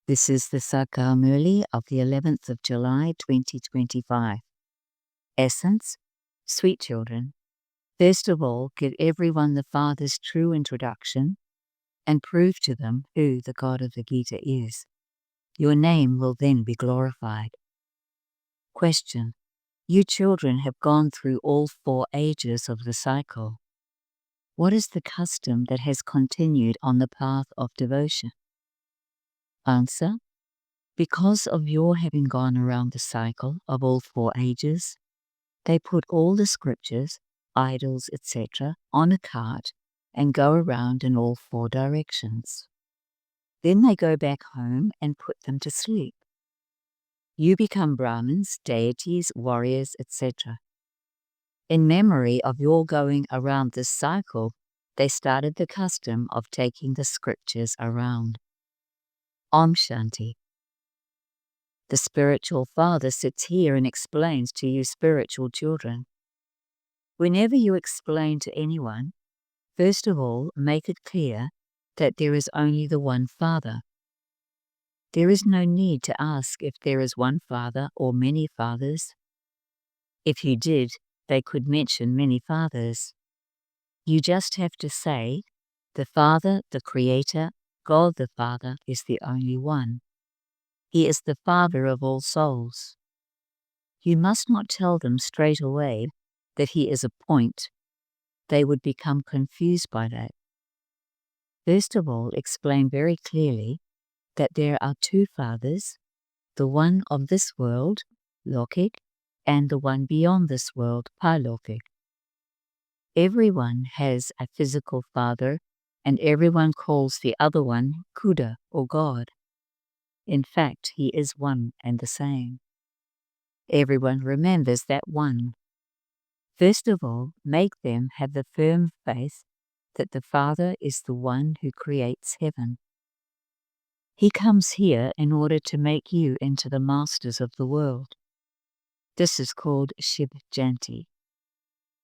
This is the Sakar Murli of the 11th of July 2025. Essence, sweet children, first of all, give everyone the Father's true introduction and prove to them who the God of the Gita is. Your name will then be glorified. Question. You children have gone through all 4 ages of the cycle. What is the custom that has continued on the path of devotion? Answer. Because of your having gone around the cycle of all 4 ages, they put all the scriptures, idols, etc. on a cart and go around in all 4 directions. Then they go back home and put them to sleep. You become Brahmins, deities, warriors, etc. In memory of your going around this cycle, they started the custom of taking the scriptures around. Om Shanti. The spiritual father sits here and explains to you spiritual children. Whenever you explain to anyone, first of all, make it clear that there is only the one Father. There is no need to ask if there is one Father or many fathers. If you did, they could mention many fathers. You just have to say, the Father, the Creator, God the Father is the only one. He is the Father of all souls. You must not tell them straight away that he is a point. They would become confused by that. First of all, explain very clearly that there are 2 fathers, the one of this world, Lokik, and the one beyond this world, Parlokik. Everyone has a physical father, and everyone calls the other one Kuda or God. In fact, he is one and the same. Everyone remembers that one. First of all, make them have the firm faith that the Father is the one who creates heaven. He comes here in order to make you into the masters of the world. This is called Shiv Janti.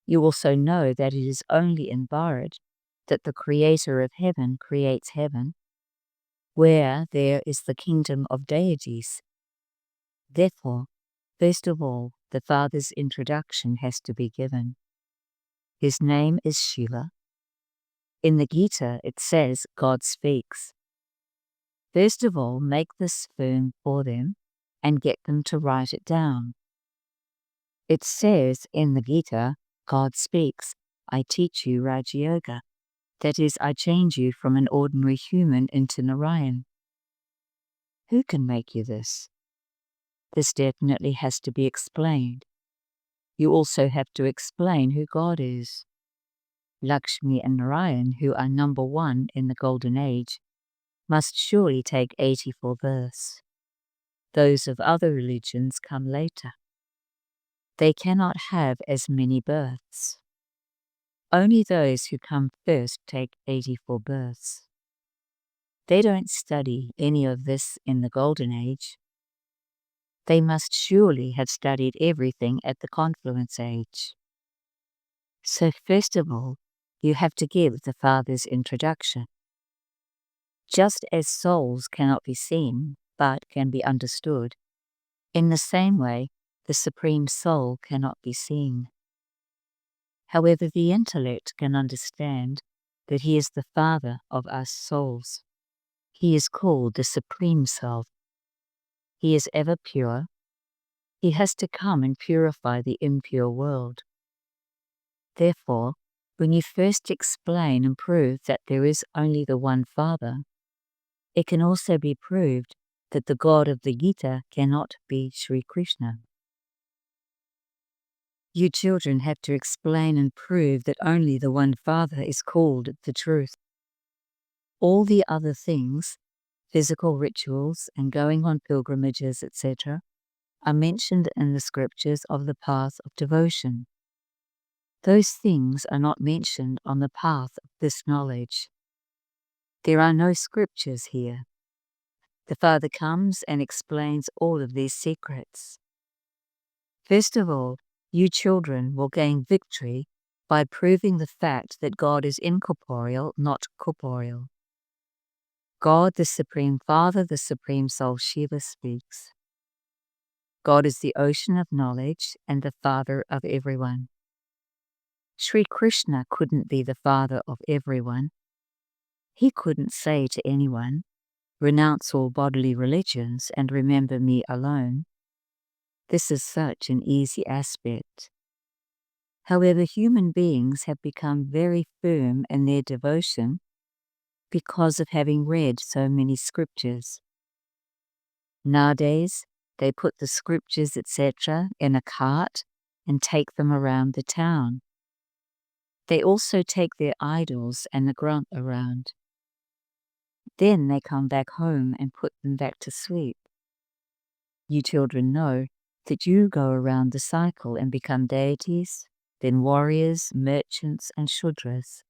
You also know that it is only in Bharat that the Creator of heaven creates heaven, where there is the kingdom of deities. Therefore, first of all, the Father's introduction has to be given. His name is Shiva. In the Gita, it says God speaks. First of all, make this firm for them and get them to write it down. It says in the Gita, God speaks, I teach you Raja Yoga. That is, I change you from an ordinary human into Narayan. Who can make you this? This definitely has to be explained. You also have to explain who God is. Lakshmi and Narayan, who are number 1 in the Golden Age, must surely take 84 births. Those of other religions come later. They cannot have as many births. Only those who come first take 84 births. They don't study any of this in the Golden Age. They must surely have studied everything at the Confluence Age. So first of all, you have to give the Father's introduction. Just as souls cannot be seen, but can be understood, in the same way, the Supreme Soul cannot be seen. However, the intellect can understand that he is the Father of us souls. He is called the Supreme Soul. He is ever pure. He has to come and purify the impure world. Therefore, when you first explain and prove that there is only the one Father, it can also be proved that the God of the Gita cannot be Sri Krishna. You children have to explain and prove that only the one Father is called the truth. All the other things, physical rituals and going on pilgrimages, etc., are mentioned in the scriptures of the path of devotion. Those things are not mentioned on the path of this knowledge. There are no scriptures here. The Father comes and explains all of these secrets. First of all, you children will gain victory by proving the fact that God is incorporeal, not corporeal. God, the Supreme Father, the Supreme Soul Shiva speaks. God is the ocean of knowledge and the father of everyone. Sri Krishna couldn't be the father of everyone. He couldn't say to anyone, "Renounce all bodily religions and remember me alone." This is such an easy aspect. However, human beings have become very firm in their devotion because of having read so many scriptures. Nowadays, they put the scriptures, etc., in a cart and take them around the town. They also take their idols and the grunt around. Then they come back home and put them back to sleep. You children know that you go around the cycle and become deities, then warriors, merchants, and shudras.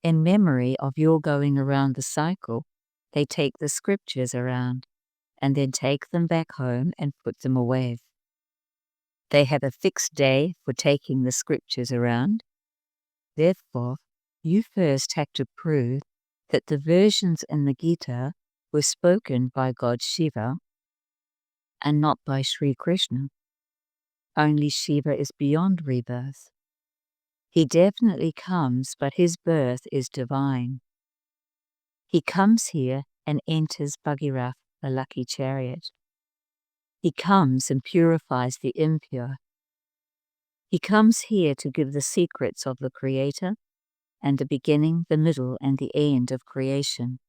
In memory of your going around the cycle, they take the scriptures around and then take them back home and put them away. They have a fixed day for taking the scriptures around. Therefore, you first have to prove that the versions in the Gita were spoken by God Shiva and not by Sri Krishna. Only Shiva is beyond rebirth. He definitely comes, but his birth is divine. He comes here and enters Bhagirath, the lucky chariot. He comes and purifies the impure. He comes here to give the secrets of the Creator and the beginning, the middle, and the end of creation.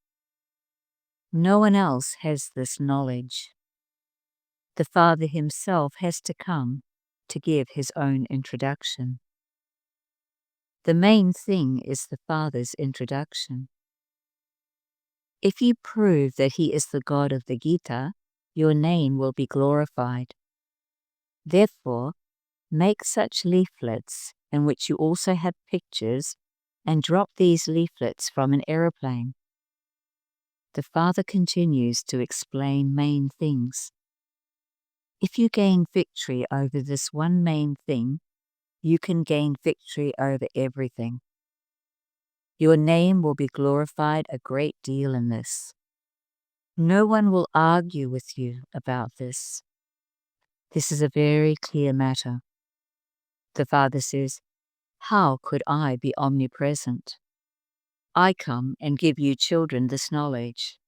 No one else has this knowledge. The Father himself has to come to give his own introduction. The main thing is the Father's introduction. If you prove that he is the God of the Gita, your name will be glorified. Therefore, make such leaflets in which you also have pictures and drop these leaflets from an aeroplane. The Father continues to explain main things. If you gain victory over this one main thing, you can gain victory over everything. Your name will be glorified a great deal in this. No one will argue with you about this. This is a very clear matter. The Father says, "How could I be omnipresent? I come and give you children this knowledge."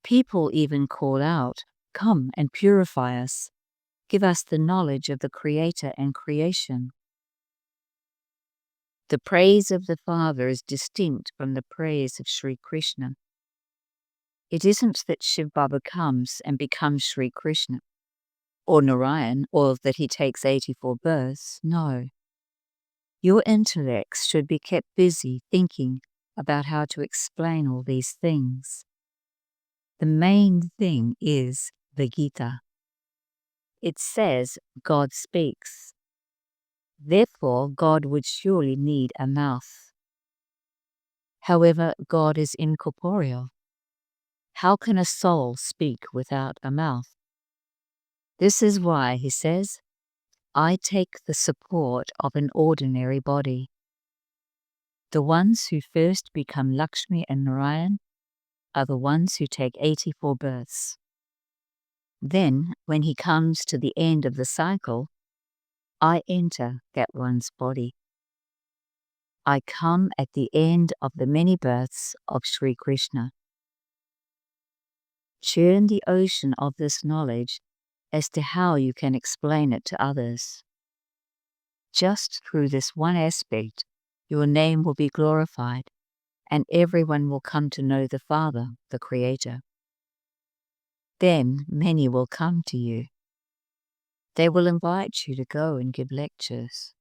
People even call out, "Come and purify us. Give us the knowledge of the Creator and creation." The praise of the Father is distinct from the praise of Sri Krishna. It isn't that Shiv Baba comes and becomes Sri Krishna, or Narayan, or that he takes 84 births. No. Your intellects should be kept busy thinking about how to explain all these things. The main thing is the Gita. It says God speaks. Therefore, God would surely need a mouth. However, God is incorporeal. How can a soul speak without a mouth? This is why he says, "I take the support of an ordinary body." The ones who first become Lakshmi and Narayan are the ones who take 84 births. Then, when he comes to the end of the cycle, I enter that one's body. I come at the end of the many births of Sri Krishna. Churn the ocean of this knowledge as to how you can explain it to others. Just through this one aspect, your name will be glorified, and everyone will come to know the Father, the Creator. Then many will come to you. They will invite you to go and give lectures.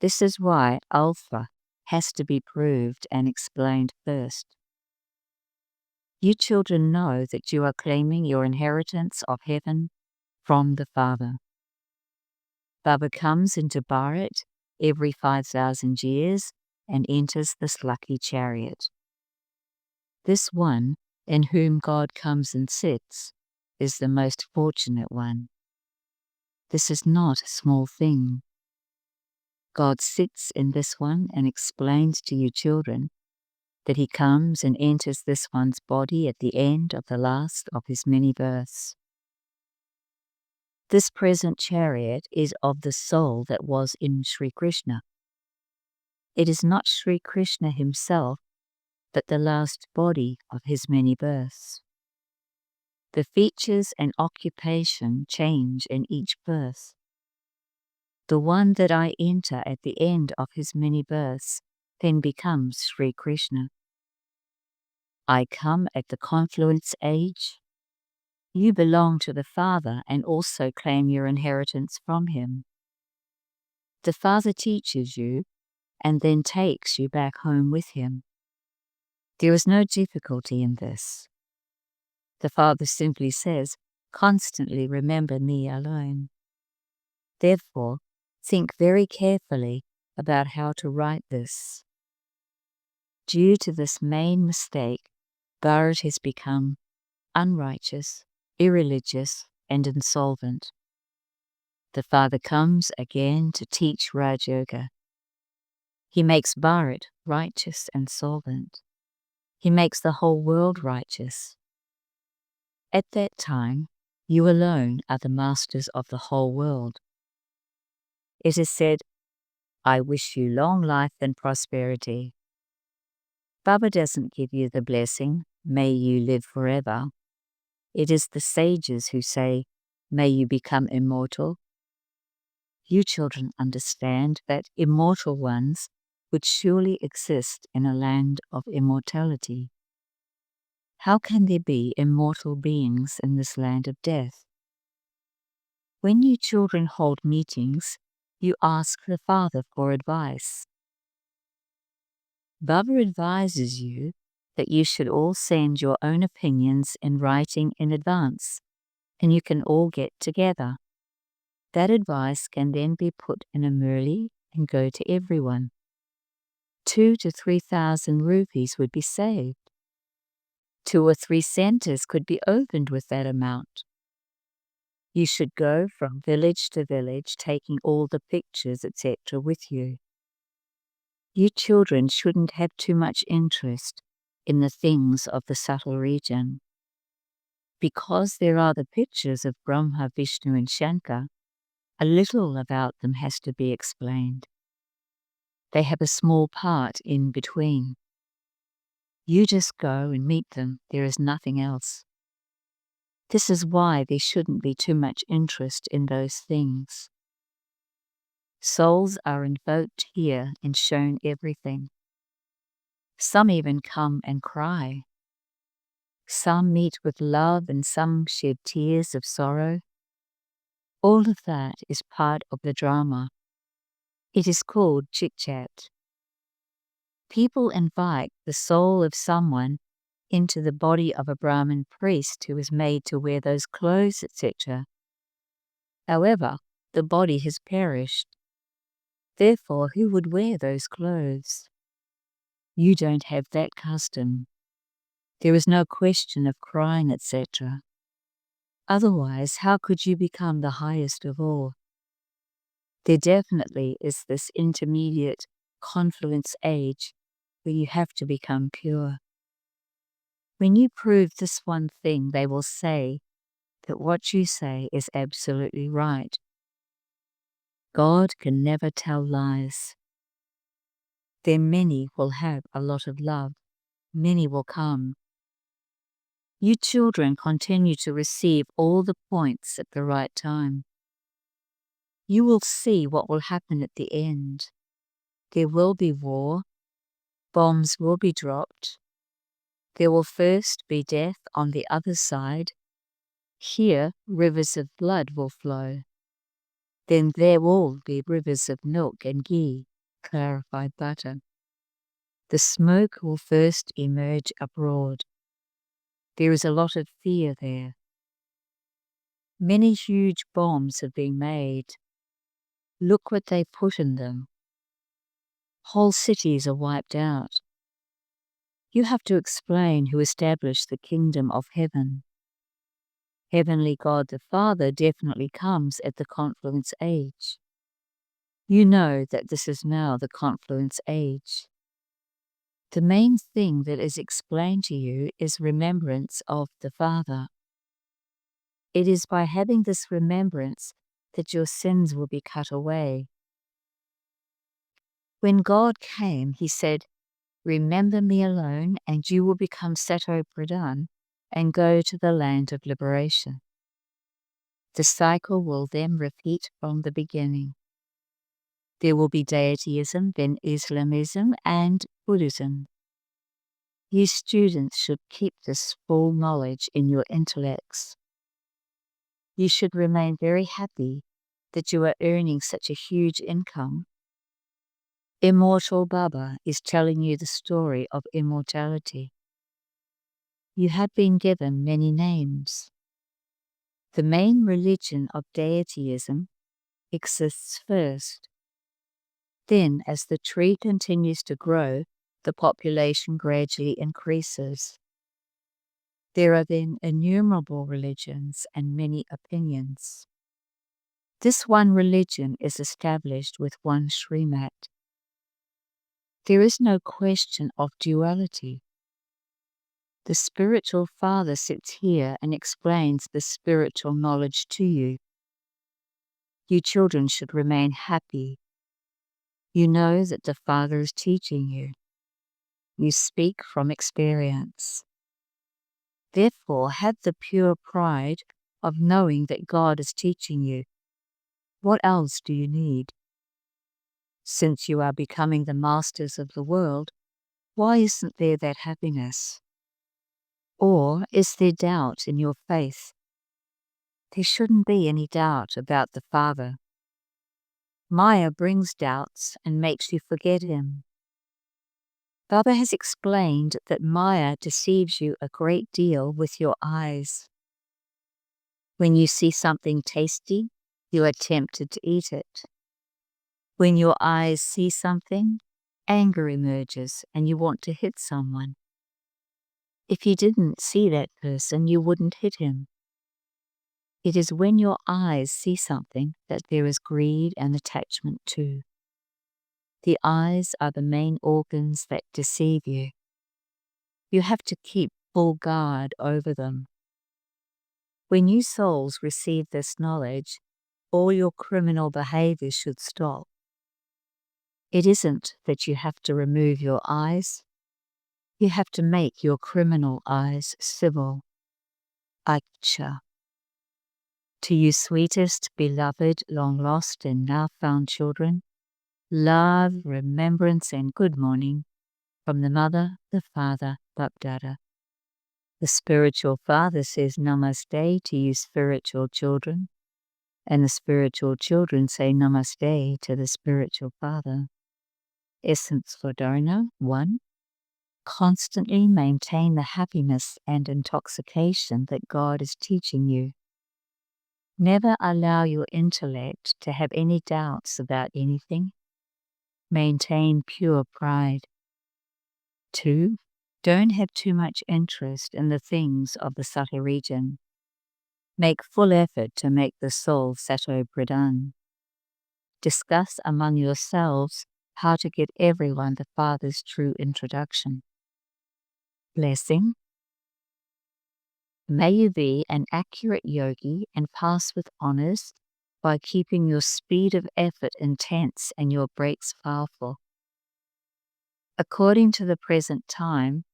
This is why Alpha has to be proved and explained first. You children know that you are claiming your inheritance of heaven from the Father. Baba comes into Bharat every 5,000 years and enters this lucky chariot. This one, in whom God comes and sits, is the most fortunate one. This is not a small thing. God sits in this one and explains to you children that he comes and enters this one's body at the end of the last of his many births. This present chariot is of the soul that was in Sri Krishna. It is not Sri Krishna himself, but the last body of his many births. The features and occupation change in each birth. The one that I enter at the end of his many births then becomes Sri Krishna. I come at the confluence age. You belong to the Father and also claim your inheritance from him. The Father teaches you and then takes you back home with him. There is no difficulty in this. The Father simply says, constantly remember me alone. Therefore, think very carefully about how to write this. Due to this main mistake, Bharat has become unrighteous, irreligious, and insolvent. The Father comes again to teach Raj Yoga. He makes Bharat righteous and solvent. He makes the whole world righteous. At that time, you alone are the masters of the whole world. It is said, I wish you long life and prosperity. Baba doesn't give you the blessing, may you live forever. It is the sages who say, may you become immortal. You children understand that immortal ones would surely exist in a land of immortality. How can there be immortal beings in this land of death? When you children hold meetings, you ask the Father for advice. Baba advises you that you should all send your own opinions in writing in advance, and you can all get together. That advice can then be put in a Murli and go to everyone. 2,000 to 3,000 rupees would be saved. 2 or 3 centers could be opened with that amount. You should go from village to village, taking all the pictures, etc. with you. You children shouldn't have too much interest in the things of the subtle region. Because there are the pictures of Brahma, Vishnu and Shankar, a little about them has to be explained. They have a small part in between. You just go and meet them, there is nothing else. This is why there shouldn't be too much interest in those things. Souls are invoked here and shown everything. Some even come and cry. Some meet with love and some shed tears of sorrow. All of that is part of the drama. It is called chit-chat. People invite the soul of someone into the body of a Brahmin priest who is made to wear those clothes, etc. However, the body has perished. Therefore, who would wear those clothes? You don't have that custom. There is no question of crying, etc. Otherwise, how could you become the highest of all? There definitely is this intermediate confluence age where you have to become pure. When you prove this one thing, they will say that what you say is absolutely right. God can never tell lies. Then many will have a lot of love. Many will come. You children continue to receive all the points at the right time. You will see what will happen at the end. There will be war. Bombs will be dropped. There will first be death on the other side. Here, rivers of blood will flow. Then there will be rivers of milk and ghee, clarified butter. The smoke will first emerge abroad. There is a lot of fear there. Many huge bombs have been made. Look what they put in them. Whole cities are wiped out. You have to explain who established the kingdom of heaven. Heavenly God the Father definitely comes at the confluence age. You know that this is now the confluence age. The main thing that is explained to you is remembrance of the Father. It is by having this remembrance that your sins will be cut away. When God came, he said, "Remember me alone, and you will become Sato Pradhan and go to the land of liberation." The cycle will then repeat from the beginning. There will be deityism, then Islamism, and Buddhism. You students should keep this full knowledge in your intellects. You should remain very happy that you are earning such a huge income. Immortal Baba is telling you the story of immortality. You have been given many names. The main religion of deityism exists first. Then, as the tree continues to grow, the population gradually increases. There are then innumerable religions and many opinions. This one religion is established with one Srimat. There is no question of duality. The spiritual father sits here and explains the spiritual knowledge to you. You children should remain happy. You know that the Father is teaching you. You speak from experience. Therefore, have the pure pride of knowing that God is teaching you. What else do you need? Since you are becoming the masters of the world, why isn't there that happiness? Or is there doubt in your faith? There shouldn't be any doubt about the Father. Maya brings doubts and makes you forget him. Baba has explained that Maya deceives you a great deal with your eyes. When you see something tasty, you are tempted to eat it. When your eyes see something, anger emerges and you want to hit someone. If you didn't see that person, you wouldn't hit him. It is when your eyes see something that there is greed and attachment too. The eyes are the main organs that deceive you. You have to keep full guard over them. When you souls receive this knowledge, all your criminal behavior should stop. It isn't that you have to remove your eyes. You have to make your criminal eyes civil. Acha. To you sweetest, beloved, long lost and now found children, love, remembrance and good morning from the Mother, the Father, Bapdada. The spiritual father says namaste to you spiritual children, and the spiritual children say namaste to the spiritual father. Essence for Dharna 1. Constantly maintain the happiness and intoxication that God is teaching you. Never allow your intellect to have any doubts about anything. Maintain pure pride. 2. Don't have too much interest in the things of the subtle region. Make full effort to make the soul Sato Pradhan. Discuss among yourselves how to get everyone the Father's true introduction. Blessing. May you be an accurate yogi and pass with honors by keeping your speed of effort intense and your brakes powerful. According to the present time,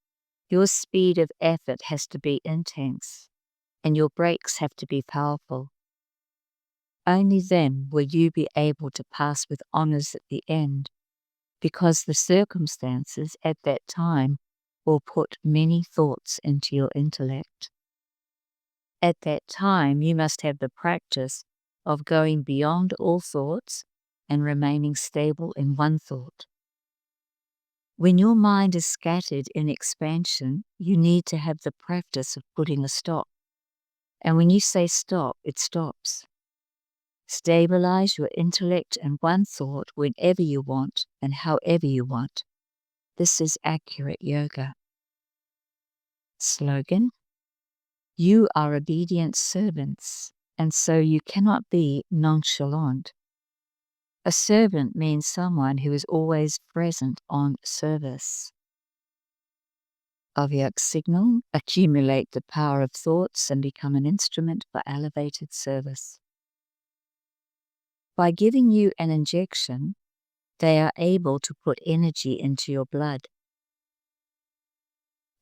your speed of effort has to be intense and your brakes have to be powerful. Only then will you be able to pass with honors at the end, because the circumstances at that time will put many thoughts into your intellect. At that time, you must have the practice of going beyond all thoughts and remaining stable in one thought. When your mind is scattered in expansion, you need to have the practice of putting a stop. And when you say stop, it stops. Stabilize your intellect in one thought whenever you want and however you want. This is accurate yoga. Slogan: you are obedient servants, and so you cannot be nonchalant. A servant means someone who is always present on service. Avyak signal, accumulate the power of thoughts and become an instrument for elevated service. By giving you an injection, they are able to put energy into your blood.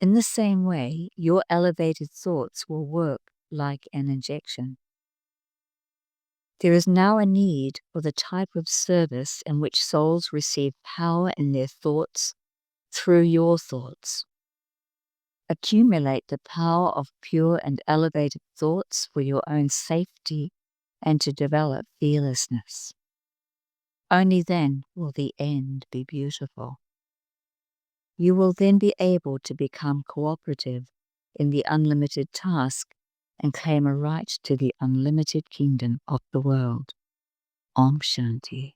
In the same way, your elevated thoughts will work like an injection. There is now a need for the type of service in which souls receive power in their thoughts through your thoughts. Accumulate the power of pure and elevated thoughts for your own safety and to develop fearlessness. Only then will the end be beautiful. You will then be able to become cooperative in the unlimited task and claim a right to the unlimited kingdom of the world. Om Shanti.